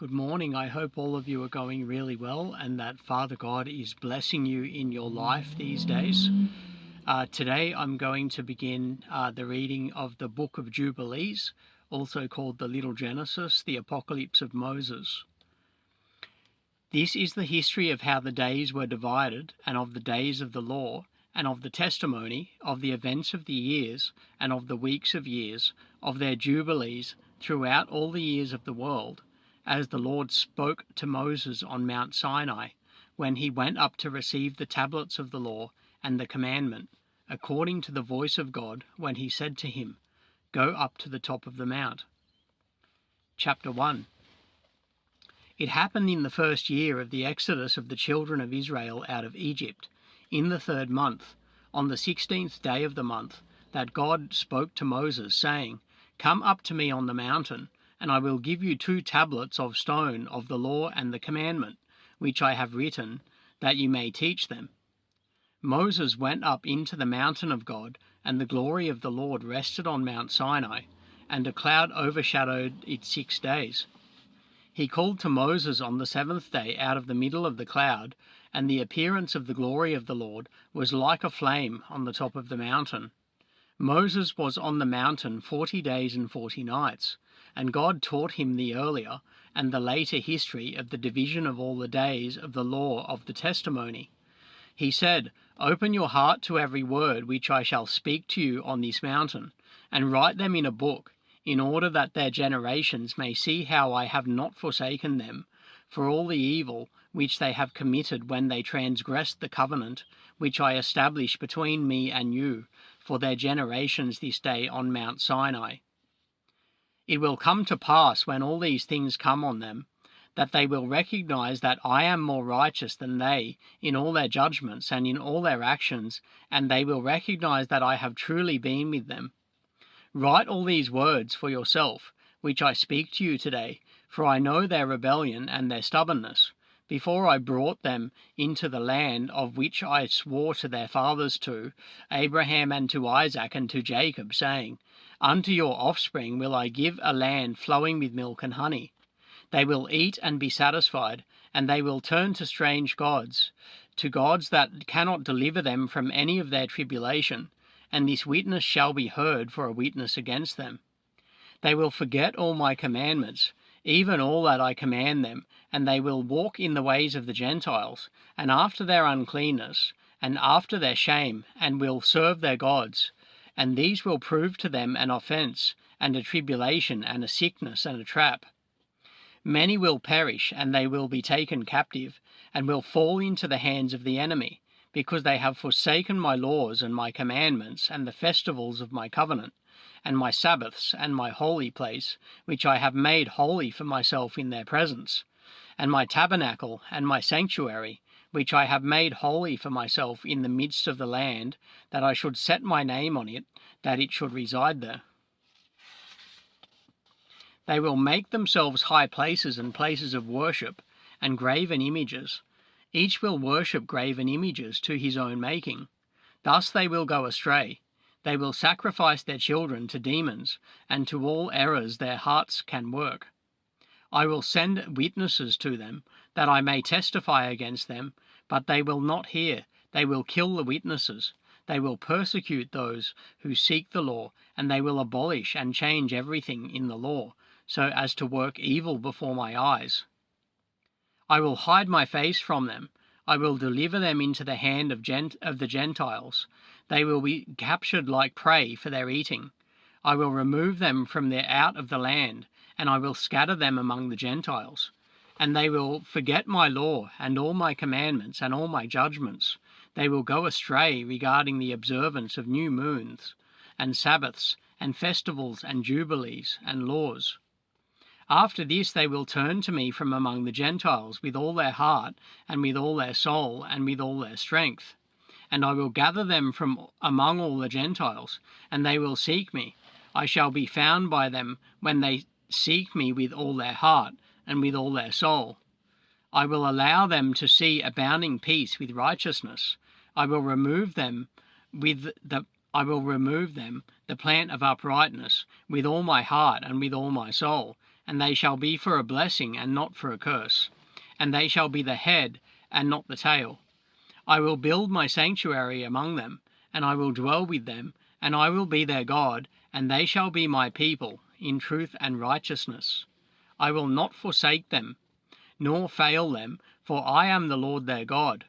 Good morning. I hope all of you are going really well and that Father God is blessing you in your life these days. Today I'm going to begin the reading of the book of Jubilees, also called the Little Genesis, the Apocalypse of Moses. This is the history of how the days were divided, and of the days of the law, and of the testimony, of the events of the years, and of the weeks of years, of their jubilees throughout all the years of the world, as the Lord spoke to Moses on Mount Sinai, when he went up to receive the tablets of the law and the commandment, according to the voice of God, when he said to him, "Go up to the top of the mount." Chapter 1. It happened in the first year of the exodus of the children of Israel out of Egypt, in the 3rd month, on the 16th day of the month, that God spoke to Moses, saying, "Come up to me on the mountain, and I will give you 2 tablets of stone of the law and the commandment, which I have written, that you may teach them." Moses went up into the mountain of God, and the glory of the Lord rested on Mount Sinai, and a cloud overshadowed it 6 days. He called to Moses on the 7th day out of the middle of the cloud, and the appearance of the glory of the Lord was like a flame on the top of the mountain. Moses was on the mountain 40 days and 40 nights, and God taught him the earlier and the later history of the division of all the days of the law of the testimony. He said, "Open your heart to every word which I shall speak to you on this mountain, and write them in a book, in order that their generations may see how I have not forsaken them, for all the evil which they have committed when they transgressed the covenant which I established between me and you for their generations this day on Mount Sinai. It will come to pass when all these things come on them, that they will recognize that I am more righteous than they in all their judgments and in all their actions, and they will recognize that I have truly been with them. Write all these words for yourself, which I speak to you today, for I know their rebellion and their stubbornness, before I brought them into the land of which I swore to their fathers, to Abraham and to Isaac and to Jacob, saying, Unto your offspring will I give a land flowing with milk and honey. They will eat and be satisfied, and they will turn to strange gods, to gods that cannot deliver them from any of their tribulation, and this witness shall be heard for a witness against them. They will forget all my commandments, even all that I command them, and they will walk in the ways of the Gentiles, and after their uncleanness, and after their shame, and will serve their gods. And these will prove to them an offence, and a tribulation, and a sickness, and a trap. Many will perish, and they will be taken captive, and will fall into the hands of the enemy, because they have forsaken my laws and my commandments, and the festivals of my covenant, and my Sabbaths, and my holy place, which I have made holy for myself in their presence, and my tabernacle, and my sanctuary, which I have made holy for myself in the midst of the land, that I should set my name on it, that it should reside there. They will make themselves high places and places of worship, and graven images. Each will worship graven images to his own making. Thus they will go astray. They will sacrifice their children to demons, and to all errors their hearts can work. I will send witnesses to them, that I may testify against them, but they will not hear. They will kill the witnesses. They will persecute those who seek the law, and they will abolish and change everything in the law, so as to work evil before my eyes. I will hide my face from them. I will deliver them into the hand of the Gentiles. They will be captured like prey for their eating. I will remove them from out of the land, and I will scatter them among the Gentiles. And they will forget my law and all my commandments and all my judgments. They will go astray regarding the observance of new moons and Sabbaths and festivals and jubilees and laws. After this they will turn to me from among the Gentiles with all their heart and with all their soul and with all their strength. And I will gather them from among all the Gentiles, and they will seek me. I shall be found by them when they seek me with all their heart and with all their soul. I will allow them to see abounding peace with righteousness. I will remove them with the I will remove them, the plant of uprightness, with all my heart and with all my soul, and they shall be for a blessing and not for a curse, and they shall be the head and not the tail. I will build my sanctuary among them, and I will dwell with them, and I will be their God, and they shall be my people, in truth and righteousness. I will not forsake them, nor fail them, for I am the Lord their God.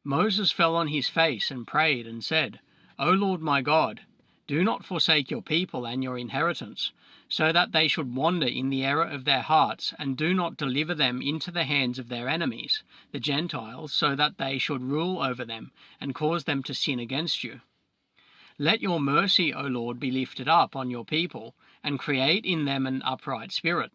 Moses fell on his face and prayed and said, O Lord my God, do not forsake your people and your inheritance, so that they should wander in the error of their hearts, and do not deliver them into the hands of their enemies, the Gentiles, so that they should rule over them and cause them to sin against you. Let your mercy, O Lord, be lifted up on your people, and create in them an upright spirit.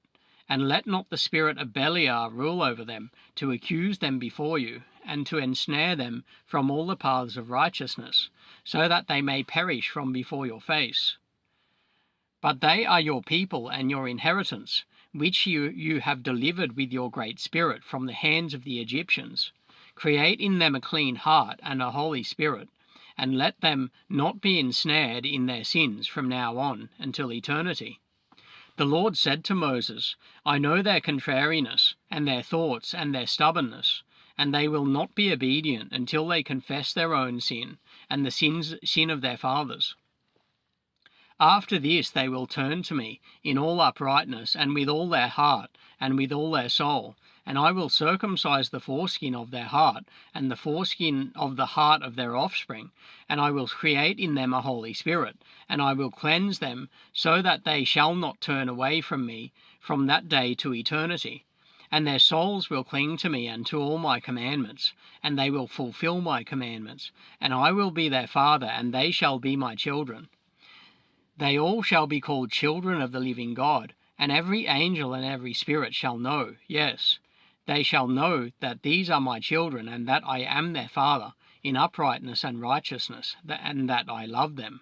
And let not the spirit of Beliar rule over them, to accuse them before you, and to ensnare them from all the paths of righteousness, so that they may perish from before your face. But they are your people and your inheritance, which you have delivered with your great spirit from the hands of the Egyptians. Create in them a clean heart and a holy spirit, and let them not be ensnared in their sins from now on until eternity. The Lord said to Moses, I know their contrariness, and their thoughts, and their stubbornness, and they will not be obedient until they confess their own sin, and the sin of their fathers. After this they will turn to me in all uprightness, and with all their heart, and with all their soul, and I will circumcise the foreskin of their heart, and the foreskin of the heart of their offspring, and I will create in them a holy spirit, and I will cleanse them, so that they shall not turn away from me from that day to eternity. And their souls will cling to me and to all my commandments, and they will fulfill my commandments, and I will be their father, and they shall be my children. They all shall be called children of the living God, and every angel and every spirit shall know, yes, they shall know that these are my children, and that I am their father, in uprightness and righteousness, and that I love them.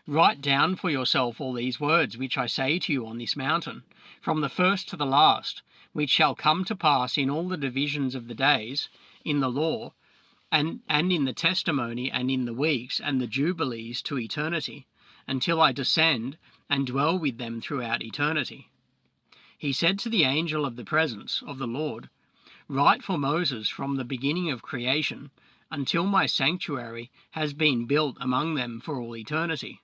Write down for yourself all these words which I say to you on this mountain, from the first to the last, which shall come to pass in all the divisions of the days, in the law, and in the testimony, and in the weeks, and the Jubilees to eternity, until I descend and dwell with them throughout eternity. He said to the angel of the presence of the Lord, Write for Moses from the beginning of creation until my sanctuary has been built among them for all eternity.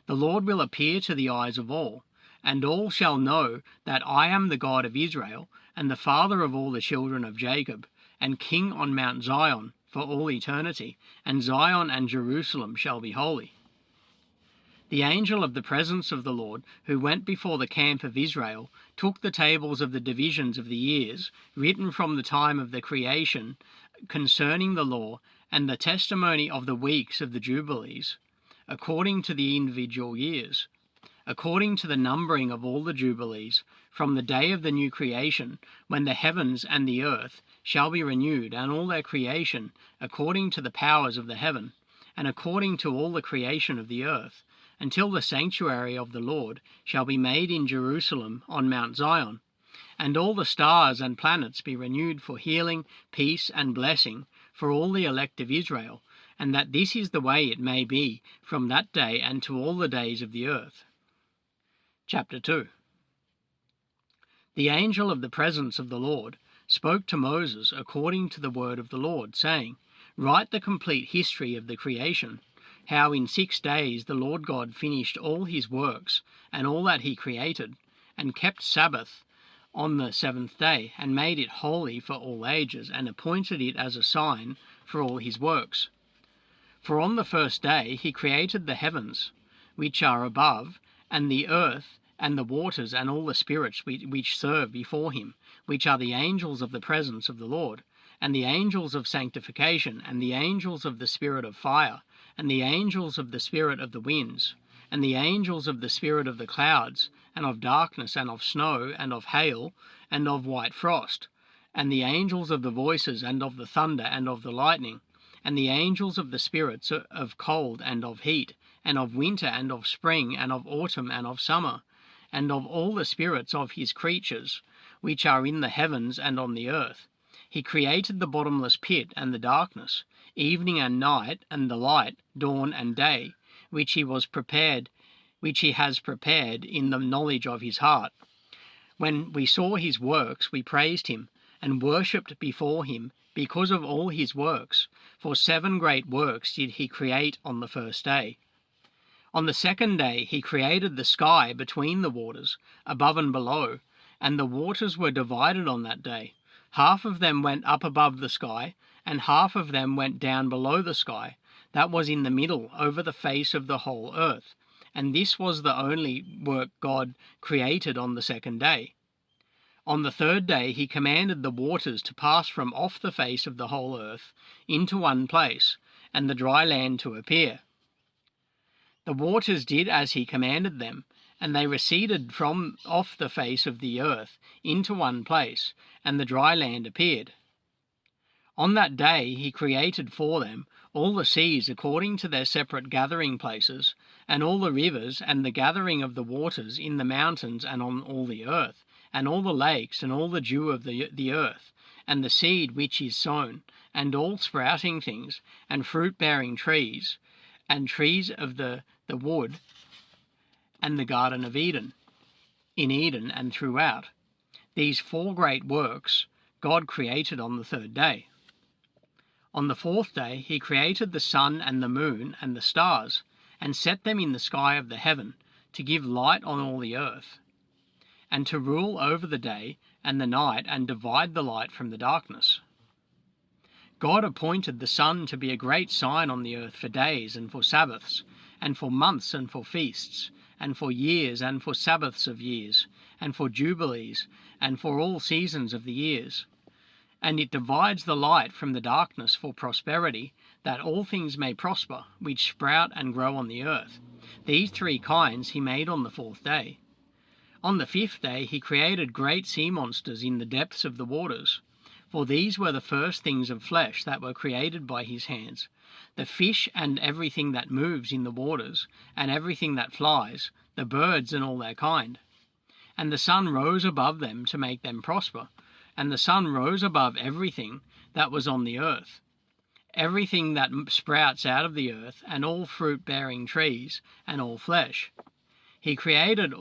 The Lord will appear to the eyes of all, and all shall know that I am the God of Israel, and the Father of all the children of Jacob, and King on Mount Zion for all eternity, and Zion and Jerusalem shall be holy. The angel of the presence of the Lord, who went before the camp of Israel, took the tables of the divisions of the years, written from the time of the creation, concerning the law, and the testimony of the weeks of the Jubilees, according to the individual years, according to the numbering of all the Jubilees, from the day of the new creation, when the heavens and the earth shall be renewed, and all their creation, according to the powers of the heaven, and according to all the creation of the earth, until the sanctuary of the Lord shall be made in Jerusalem on Mount Zion, and all the stars and planets be renewed for healing, peace, and blessing for all the elect of Israel, and that this is the way it may be from that day and to all the days of the earth. Chapter 2. The angel of the presence of the Lord spoke to Moses according to the word of the Lord, saying, Write the complete history of the creation, how in 6 days the Lord God finished all his works and all that he created, and kept Sabbath on the 7th day, and made it holy for all ages, and appointed it as a sign for all his works. For on the first day he created the heavens, which are above, and the earth, and the waters, and all the spirits which serve before him, which are the angels of the presence of the Lord, and the angels of sanctification, and the angels of the spirit of fire, and the angels of the spirit of the winds, and the angels of the spirit of the clouds, and of darkness, and of snow, and of hail, and of white frost, and the angels of the voices, and of the thunder, and of the lightning, and the angels of the spirits of cold and of heat, and of winter, and of spring, and of autumn, and of summer, and of all the spirits of his creatures, which are in the heavens and on the earth. He created the bottomless pit and the darkness. evening and night, and the light, dawn and day, which he has prepared in the knowledge of his heart. When we saw his works, we praised him, and worshipped before him because of all his works. For 7 great works did he create on the first day. On the second day he created the sky between the waters, above and below, and the waters were divided on that day. Half of them went up above the sky, and half of them went down below the sky, that was in the middle, over the face of the whole earth. And this was the only work God created on the second day. On the third day he commanded the waters to pass from off the face of the whole earth into one place, and the dry land to appear. The waters did as he commanded them, and they receded from off the face of the earth into one place, and the dry land appeared. On that day he created for them all the seas according to their separate gathering places, and all the rivers, and the gathering of the waters in the mountains and on all the earth, and all the lakes, and all the dew of the earth, and the seed which is sown, and all sprouting things, and fruit-bearing trees, and trees of the wood, and the garden of Eden, in Eden and throughout. These 4 great works God created on the third day. On the fourth day he created the sun and the moon and the stars, and set them in the sky of the heaven, to give light on all the earth, and to rule over the day and the night, and divide the light from the darkness. God appointed the sun to be a great sign on the earth for days, and for Sabbaths, and for months, and for feasts, and for years, and for Sabbaths of years, and for Jubilees, and for all seasons of the years. And it divides the light from the darkness for prosperity, that all things may prosper, which sprout and grow on the earth. These 3 kinds he made on the fourth day. On the fifth day he created great sea monsters in the depths of the waters. For these were the first things of flesh that were created by his hands, the fish and everything that moves in the waters, and everything that flies, the birds and all their kind. And the sun rose above them to make them prosper, and the sun rose above everything that was on the earth, everything that sprouts out of the earth, and all fruit-bearing trees, and all flesh. He created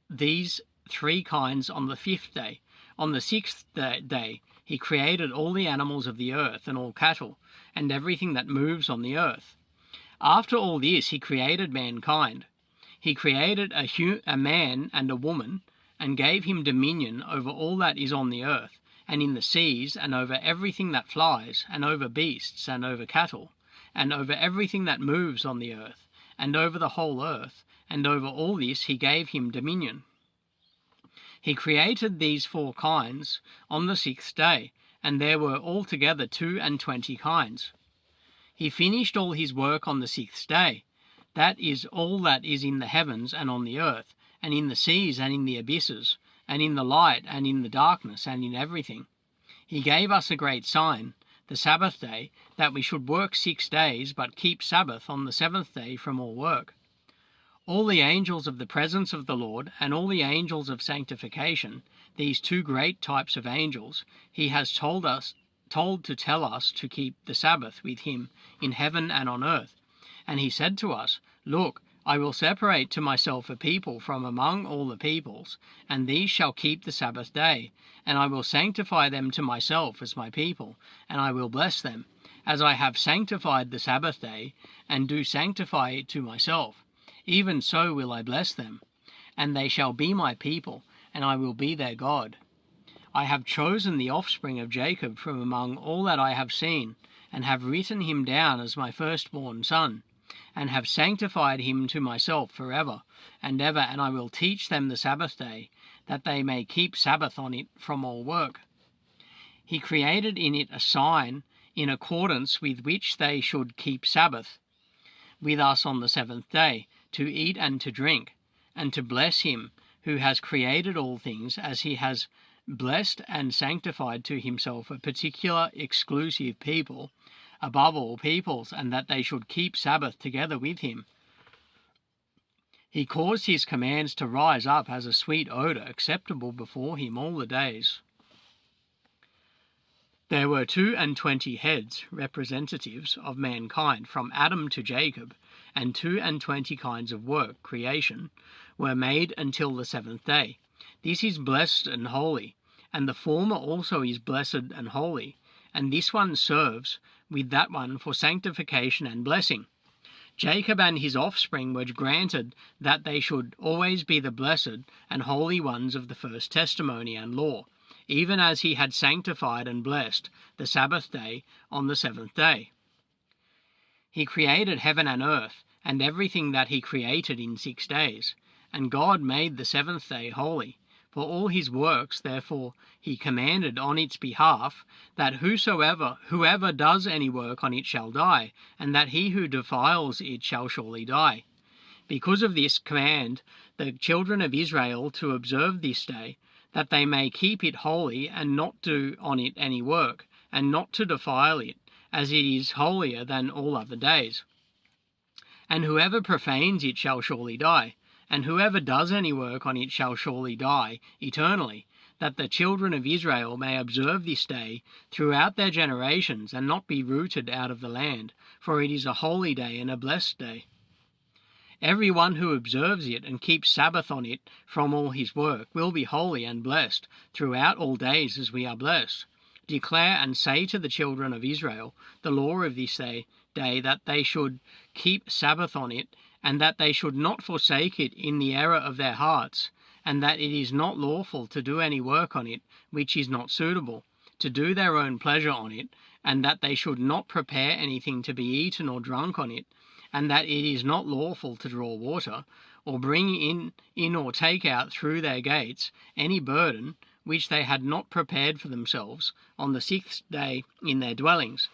these 3 kinds on the fifth day. On the sixth day he created all the animals of the earth, and all cattle, and everything that moves on the earth. After all this he created mankind. He created a man and a woman, and gave him dominion over all that is on the earth, and in the seas, and over everything that flies, and over beasts, and over cattle, and over everything that moves on the earth, and over the whole earth, and over all this he gave him dominion. He created these 4 kinds on the 6th day, and there were altogether 22 kinds. He finished all his work on the 6th day. That is all that is in the heavens and on the earth, and in the seas and in the abysses, and in the light and in the darkness, and in everything. He gave us a great sign, the Sabbath day, that we should work 6 days, but keep Sabbath on the 7th day from all work. All the angels of the presence of the Lord, and all the angels of sanctification, these 2 great types of angels, he has told to tell us to keep the Sabbath with him in heaven and on earth. And he said to us, Look, I will separate to myself a people from among all the peoples, and these shall keep the Sabbath day, and I will sanctify them to myself as my people, and I will bless them, as I have sanctified the Sabbath day, and do sanctify it to myself. Even so will I bless them, and they shall be my people, and I will be their God. I have chosen the offspring of Jacob from among all that I have seen, and have written him down as my firstborn son, and have sanctified him to myself forever and ever, and I will teach them the Sabbath day, that they may keep Sabbath on it from all work. He created in it a sign in accordance with which they should keep Sabbath with us on the 7th day, to eat and to drink, and to bless him who has created all things, as he has blessed and sanctified to himself a particular exclusive people above all peoples, and that they should keep Sabbath together with him. He caused his commands to rise up as a sweet odour acceptable before him all the days. There were 22 heads, representatives of mankind, from Adam to Jacob, and 22 kinds of work, creation, were made until the seventh day. This is blessed and holy, and the former also is blessed and holy, and this one serves with that one for sanctification and blessing. Jacob and his offspring were granted that they should always be the blessed and holy ones of the first testimony and law, even as he had sanctified and blessed the Sabbath day on the seventh day. He created heaven and earth, and everything that he created in 6 days. And God made the seventh day holy. For all his works, therefore, he commanded on its behalf, that whoever does any work on it shall die, and that he who defiles it shall surely die. Because of this command, the children of Israel to observe this day, that they may keep it holy, and not do on it any work, and not to defile it, as it is holier than all other days. And whoever profanes it shall surely die, and whoever does any work on it shall surely die eternally, that the children of Israel may observe this day throughout their generations, and not be rooted out of the land, for it is a holy day and a blessed day. Every one who observes it and keeps Sabbath on it from all his work will be holy and blessed throughout all days, as we are blessed. Declare and say to the children of Israel the law of this day, that they should keep Sabbath on it, and that they should not forsake it in the error of their hearts, and that it is not lawful to do any work on it which is not suitable, to do their own pleasure on it, and that they should not prepare anything to be eaten or drunk on it, and that it is not lawful to draw water, or bring in or take out through their gates any burden which they had not prepared for themselves on the 6th day in their dwellings.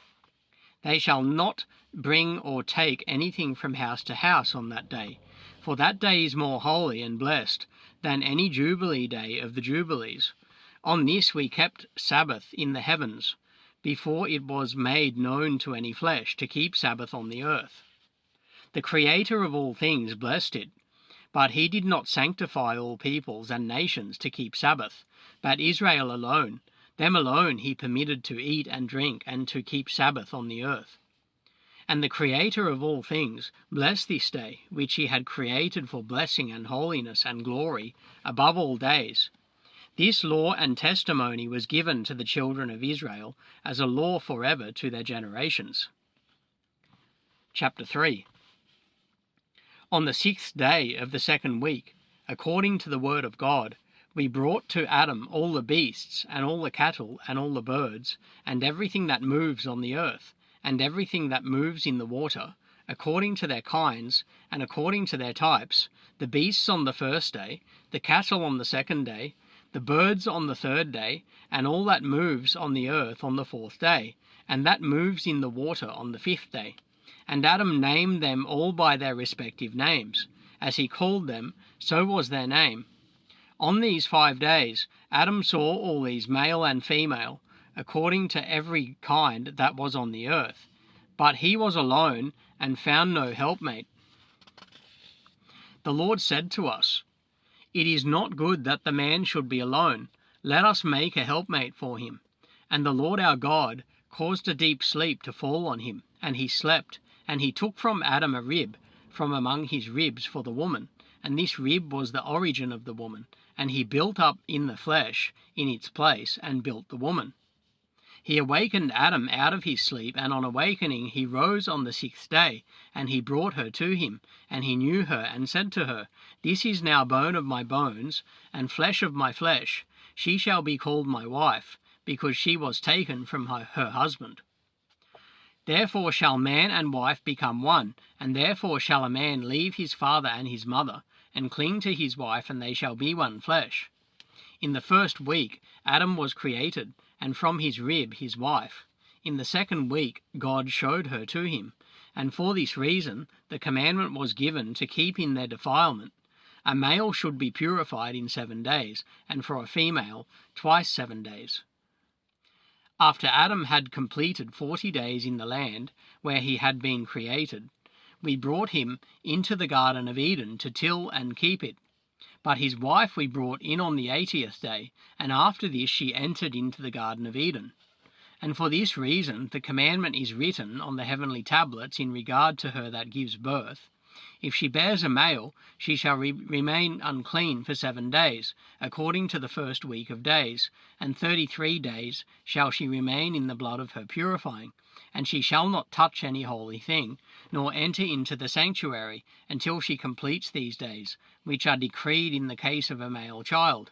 They shall not bring or take anything from house to house on that day, for that day is more holy and blessed than any Jubilee day of the Jubilees. On this we kept Sabbath in the heavens, before it was made known to any flesh, to keep Sabbath on the earth. The Creator of all things blessed it, but he did not sanctify all peoples and nations to keep Sabbath, but Israel alone. Them alone he permitted to eat and drink, and to keep Sabbath on the earth. And the Creator of all things blessed this day, which he had created for blessing and holiness and glory above all days. This law and testimony was given to the children of Israel as a law forever to their generations. Chapter 3. On the 6th day of the 2nd week, according to the word of God, we brought to Adam all the beasts, and all the cattle, and all the birds, and everything that moves on the earth, and everything that moves in the water, according to their kinds, and according to their types, the beasts on the 1st day, the cattle on the 2nd day, the birds on the 3rd day, and all that moves on the earth on the 4th day, and that moves in the water on the 5th day. And Adam named them all by their respective names. As he called them, so was their name. On these 5 days, Adam saw all these, male and female, according to every kind that was on the earth. But he was alone, and found no helpmate. The Lord said to us, "It is not good that the man should be alone. Let us make a helpmate for him." And the Lord our God caused a deep sleep to fall on him, and he slept. And he took from Adam a rib from among his ribs for the woman, and this rib was the origin of the woman. And he built up in the flesh in its place, and built the woman. He awakened Adam out of his sleep, and on awakening he rose on the 6th day, and he brought her to him, and he knew her, and said to her, "This is now bone of my bones, and flesh of my flesh. She shall be called my wife, because she was taken from her husband." Therefore shall man and wife become one, and therefore shall a man leave his father and his mother, and cling to his wife, and they shall be one flesh. In the 1st week Adam was created, and from his rib his wife. In the 2nd week God showed her to him, and for this reason the commandment was given to keep in their defilement. A male should be purified in 7 days, and for a female twice 7 days. After Adam had completed 40 days in the land where he had been created, we brought him into the Garden of Eden to till and keep it. But his wife we brought in on the 80th day, and after this she entered into the Garden of Eden. And for this reason the commandment is written on the heavenly tablets in regard to her that gives birth. If she bears a male, she shall remain unclean for 7 days, according to the first week of days, and 33 days shall she remain in the blood of her purifying. And she shall not touch any holy thing, nor enter into the sanctuary, until she completes these days, which are decreed in the case of a male child.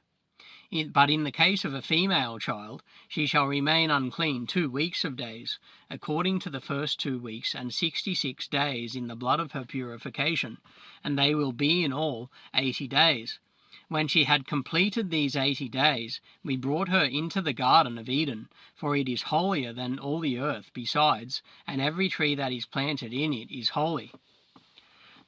But in the case of a female child, she shall remain unclean 2 weeks of days, according to the first 2 weeks, and 66 days in the blood of her purification, and they will be in all 80 days. When she had completed these 80 days, we brought her into the Garden of Eden, for it is holier than all the earth besides, and every tree that is planted in it is holy.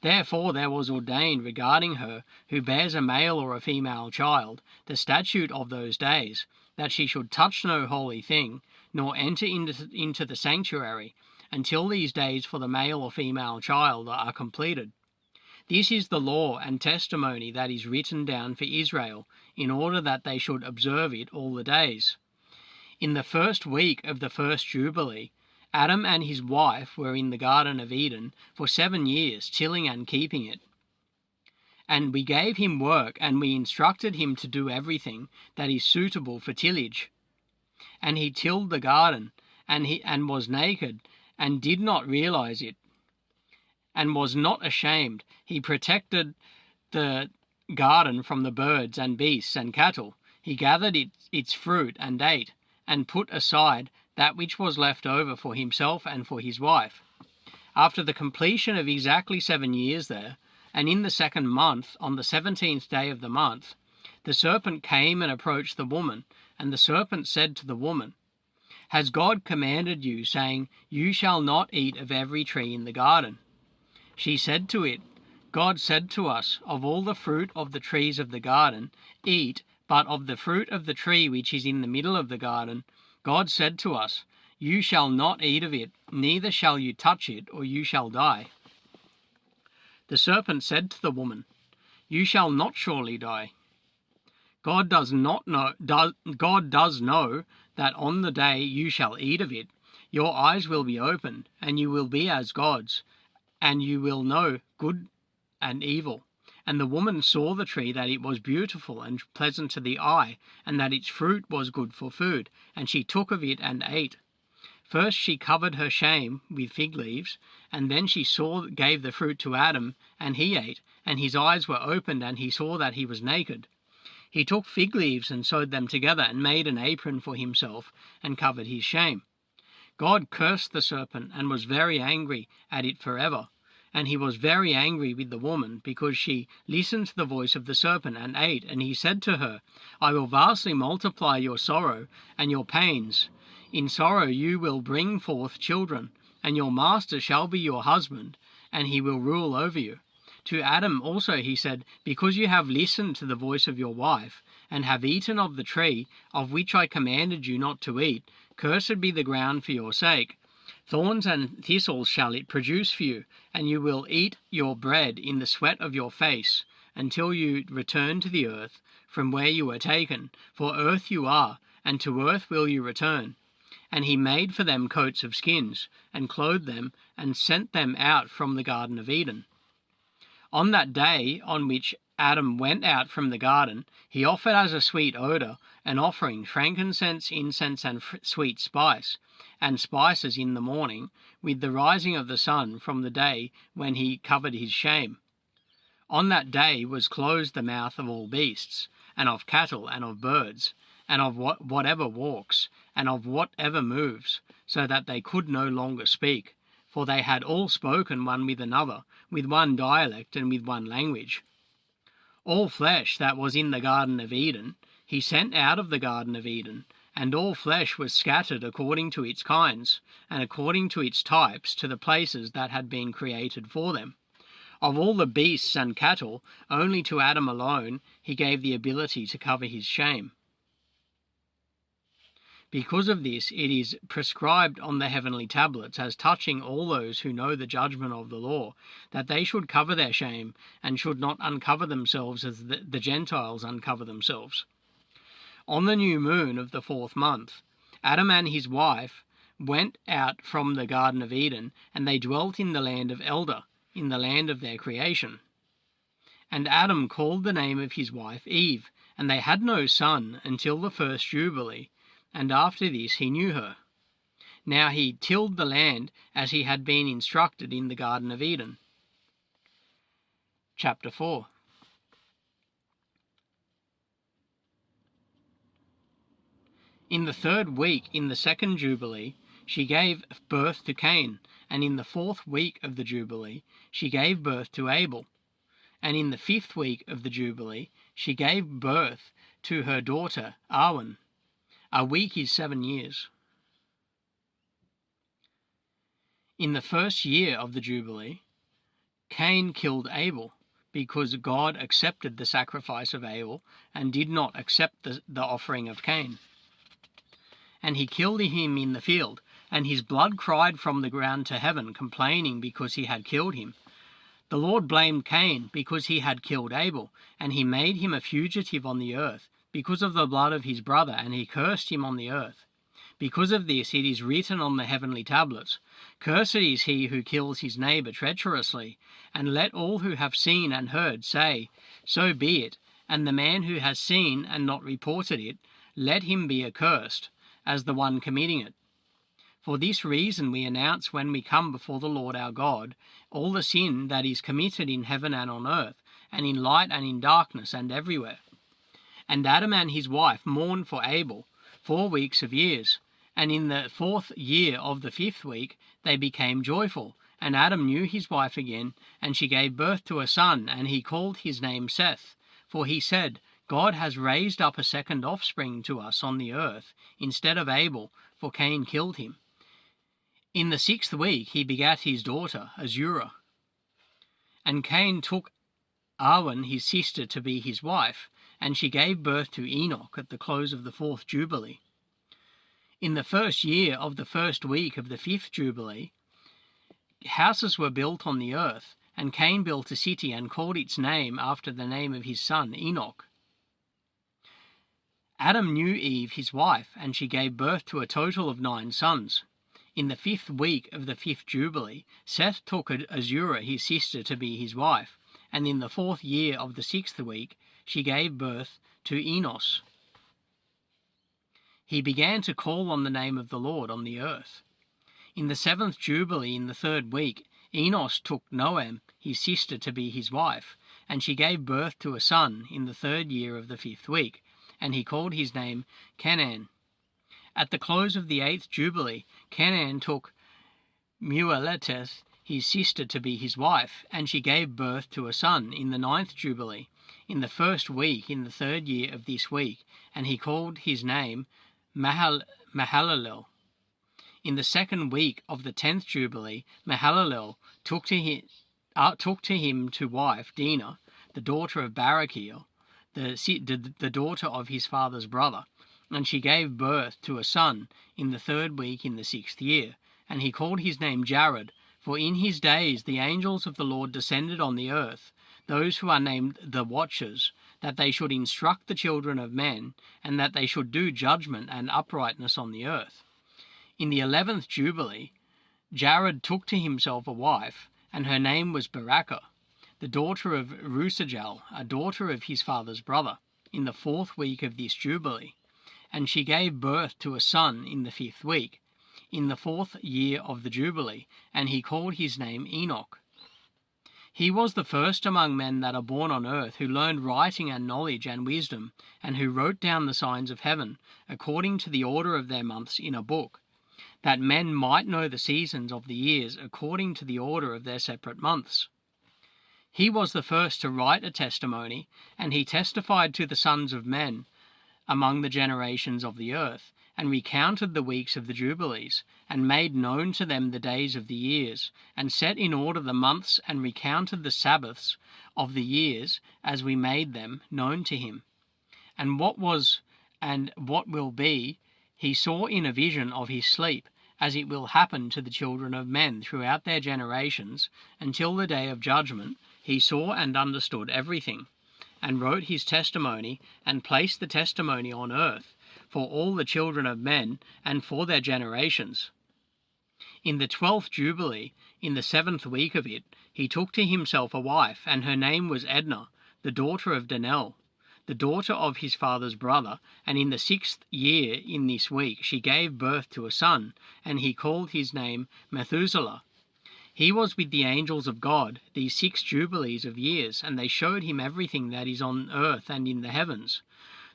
Therefore there was ordained regarding her who bears a male or a female child the statute of those days, that she should touch no holy thing, nor enter into the sanctuary, until these days for the male or female child are completed. This is the law and testimony that is written down for Israel, in order that they should observe it all the days. In the first week of the first Jubilee, Adam and his wife were in the Garden of Eden for 7 years, tilling and keeping it. And we gave him work, and we instructed him to do everything that is suitable for tillage. And he tilled the garden, and was naked, and did not realize it, and was not ashamed. He protected the garden from the birds and beasts and cattle. He gathered its fruit and ate, and put aside that which was left over for himself and for his wife. After the completion of exactly 7 years there, and in the 2nd month, on the 17th day of the month, the serpent came and approached the woman, and the serpent said to the woman, Has God commanded you, saying, You shall not eat of every tree in the garden? She said to it, God said to us, Of all the fruit of the trees of the garden, eat, but of the fruit of the tree which is in the middle of the garden, God said to us, You shall not eat of it, neither shall you touch it, or you shall die. The serpent said to the woman, You shall not surely die. God does know that on the day you shall eat of it, your eyes will be opened, and you will be as gods, and you will know good and evil. And the woman saw the tree, that it was beautiful and pleasant to the eye, and that its fruit was good for food, and she took of it and ate. First she covered her shame with fig leaves, and then she gave the fruit to Adam, and he ate, and his eyes were opened, and he saw that he was naked. He took fig leaves and sewed them together, and made an apron for himself, and covered his shame. God cursed the serpent, and was very angry at it forever. And he was very angry with the woman, because she listened to the voice of the serpent and ate. And he said to her, I will vastly multiply your sorrow and your pains. In sorrow you will bring forth children, and your master shall be your husband, and he will rule over you. To Adam also he said, Because you have listened to the voice of your wife, and have eaten of the tree of which I commanded you not to eat, cursed be the ground for your sake. Thorns and thistles shall it produce for you, and you will eat your bread in the sweat of your face, until you return to the earth, from where you were taken. For earth you are, and to earth will you return. And he made for them coats of skins, and clothed them, and sent them out from the Garden of Eden. On that day on which Adam went out from the garden, he offered as a sweet odour an offering, frankincense, incense, and sweet spice, and spices in the morning, with the rising of the sun from the day when he covered his shame. On that day was closed the mouth of all beasts, and of cattle, and of birds, and of whatever walks, and of whatever moves, so that they could no longer speak, for they had all spoken one with another, with one dialect and with one language. All flesh that was in the Garden of Eden he sent out of the Garden of Eden, and all flesh was scattered according to its kinds, and according to its types, to the places that had been created for them. Of all the beasts and cattle, only to Adam alone he gave the ability to cover his shame. Because of this, it is prescribed on the heavenly tablets, as touching all those who know the judgment of the law, that they should cover their shame, and should not uncover themselves as the Gentiles uncover themselves. On the new moon of the 4th month, Adam and his wife went out from the Garden of Eden, and they dwelt in the land of Elder, in the land of their creation. And Adam called the name of his wife Eve, and they had no son until the first Jubilee, and after this he knew her. Now he tilled the land as he had been instructed in the Garden of Eden. Chapter 4. In the third week, in the second Jubilee, she gave birth to Cain, and in the fourth week of the Jubilee, she gave birth to Abel. And in the fifth week of the Jubilee, she gave birth to her daughter Arwen. A week is 7 years. In the first year of the Jubilee, Cain killed Abel, because God accepted the sacrifice of Abel and did not accept the offering of Cain. And he killed him in the field, and his blood cried from the ground to heaven, complaining because he had killed him. The Lord blamed Cain because he had killed Abel, and he made him a fugitive on the earth because of the blood of his brother, and he cursed him on the earth. Because of this it is written on the heavenly tablets, "Cursed is he who kills his neighbour treacherously." And let all who have seen and heard say, "So be it." And the man who has seen and not reported it, let him be accursed, as the one committing it. For this reason we announce when we come before the Lord our God all the sin that is committed in heaven and on earth, and in light and in darkness and everywhere. And Adam and his wife mourned for Abel 4 weeks of years, and in the fourth year of the fifth week they became joyful. And Adam knew his wife again, and she gave birth to a son, and he called his name Seth. For he said, "God has raised up a second offspring to us on the earth, instead of Abel, for Cain killed him." In the 6th week he begat his daughter, Azurah. And Cain took Arwen his sister to be his wife, and she gave birth to Enoch at the close of the 4th Jubilee. In the first year of the first week of the 5th Jubilee, houses were built on the earth, and Cain built a city and called its name after the name of his son Enoch. Adam knew Eve his wife, and she gave birth to a total of 9 sons. In the 5th week of the 5th Jubilee, Seth took Azurah his sister to be his wife, and in the 4th year of the 6th week she gave birth to Enos. He began to call on the name of the Lord on the earth. In the 7th Jubilee, in the 3rd week, Enos took Noam his sister to be his wife, and she gave birth to a son in the 3rd year of the 5th week, and he called his name Canaan. At the close of the 8th Jubilee, Canaan took Mueleteth his sister to be his wife, and she gave birth to a son in the 9th Jubilee, in the 1st week, in the 3rd year of this week, and he called his name Mahalalel. In the 2nd week of the 10th Jubilee, Mahalalel took to him to wife Dinah, the daughter of Barachiel, the daughter of his father's brother, and she gave birth to a son in the 3rd week in the 6th year, and he called his name Jared, for in his days the angels of the Lord descended on the earth, those who are named the Watchers, that they should instruct the children of men, and that they should do judgment and uprightness on the earth. In the 11th Jubilee, Jared took to himself a wife, and her name was Barakah, the daughter of Rusajal, a daughter of his father's brother, in the 4th week of this Jubilee. And she gave birth to a son in the 5th week, in the 4th year of the Jubilee, and he called his name Enoch. He was the first among men that are born on earth who learned writing and knowledge and wisdom, and who wrote down the signs of heaven, according to the order of their months in a book, that men might know the seasons of the years according to the order of their separate months. He was the first to write a testimony, and he testified to the sons of men among the generations of the earth, and recounted the weeks of the Jubilees, and made known to them the days of the years, and set in order the months, and recounted the Sabbaths of the years as we made them known to him. And what was and what will be, he saw in a vision of his sleep, as it will happen to the children of men throughout their generations, until the day of judgment. He saw and understood everything, and wrote his testimony, and placed the testimony on earth, for all the children of men and for their generations. In the 12th Jubilee, in the 7th week of it, he took to himself a wife, and her name was Edna, the daughter of Danel, the daughter of his father's brother, and in the 6th year in this week she gave birth to a son, and he called his name Methuselah. He was with the angels of God these 6 jubilees of years, and they showed him everything that is on earth and in the heavens,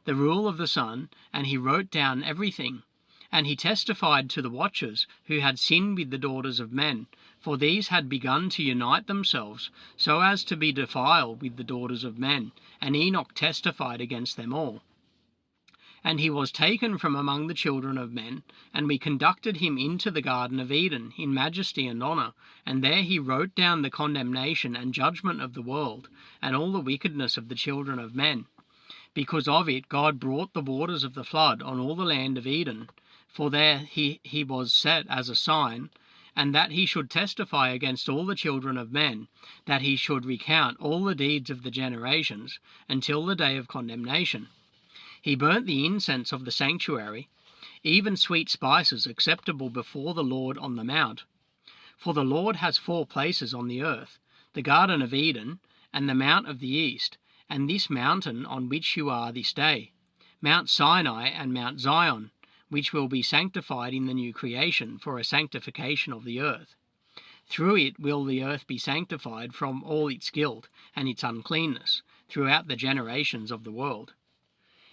the rule of the sun, and he wrote down everything. And he testified to the watchers who had sinned with the daughters of men, for these had begun to unite themselves, so as to be defiled with the daughters of men, and Enoch testified against them all. And he was taken from among the children of men, and we conducted him into the Garden of Eden in majesty and honour, and there he wrote down the condemnation and judgment of the world, and all the wickedness of the children of men. Because of it God brought the waters of the flood on all the land of Eden, for there he was set as a sign, and that he should testify against all the children of men, that he should recount all the deeds of the generations, until the day of condemnation. He burnt the incense of the sanctuary, even sweet spices acceptable before the Lord on the mount. For the Lord has 4 places on the earth, the Garden of Eden, and the Mount of the East, and this mountain on which you are this day, Mount Sinai and Mount Zion, which will be sanctified in the new creation for a sanctification of the earth. Through it will the earth be sanctified from all its guilt and its uncleanness throughout the generations of the world.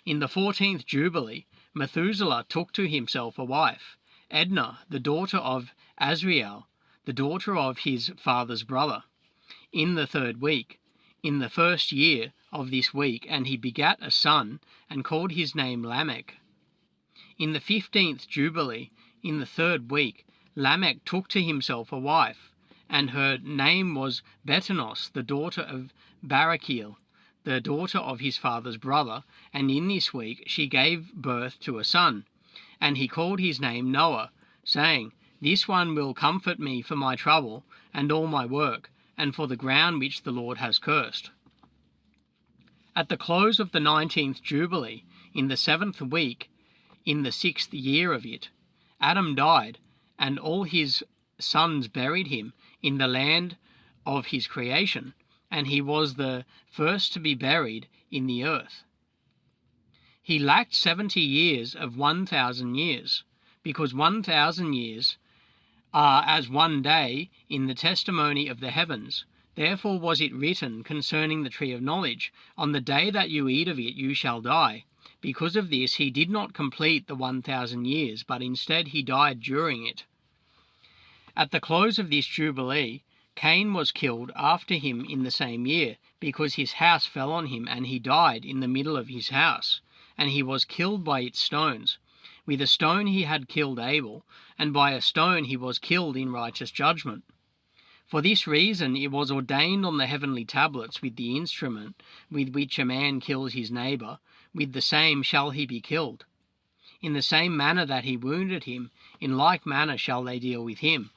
In the 14th Jubilee, Methuselah took to himself a wife, Edna, the daughter of Azriel, the daughter of his father's brother, in the 3rd week, in the 1st year of this week, and he begat a son, and called his name Lamech. In the 15th Jubilee, in the 3rd week, Lamech took to himself a wife, and her name was Betanos, the daughter of Barachiel, the daughter of his father's brother, and in this week she gave birth to a son, and he called his name Noah, saying, This one will comfort me for my trouble and all my work, and for the ground which the Lord has cursed. At the close of the 19th Jubilee, in the 7th week, in the 6th year of it, Adam died, and all his sons buried him in the land of his creation, and he was the first to be buried in the earth. He lacked 70 years of 1,000 years, because 1,000 years are as one day in the testimony of the heavens. Therefore was it written concerning the tree of knowledge, On the day that you eat of it you shall die. Because of this he did not complete the 1,000 years, but instead he died during it. At the close of this jubilee, Cain was killed after him in the same year, because his house fell on him, and he died in the middle of his house, and he was killed by its stones. With a stone he had killed Abel, and by a stone he was killed in righteous judgment. For this reason it was ordained on the heavenly tablets with the instrument with which a man kills his neighbour, with the same shall he be killed. In the same manner that he wounded him, in like manner shall they deal with him.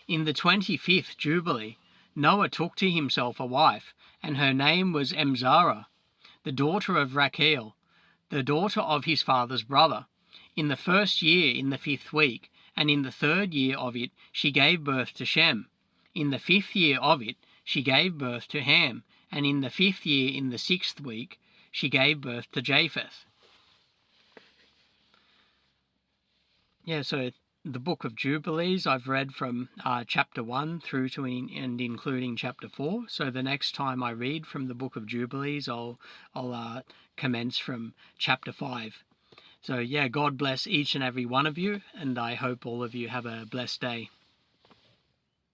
In the 25th Jubilee, Noah took to himself a wife, and her name was Emzara, the daughter of Rachel, the daughter of his father's brother. In the 1st year in the 5th week, and in the 3rd year of it she gave birth to Shem. In the 5th year of it she gave birth to Ham, and in the 5th year in the 6th week she gave birth to Japheth. So the book of Jubilees I've read from chapter 1 through to and including chapter 4. So the next time I read from the book of Jubilees, I'll commence from chapter 5. So God bless each and every one of you, and I hope all of you have a blessed day.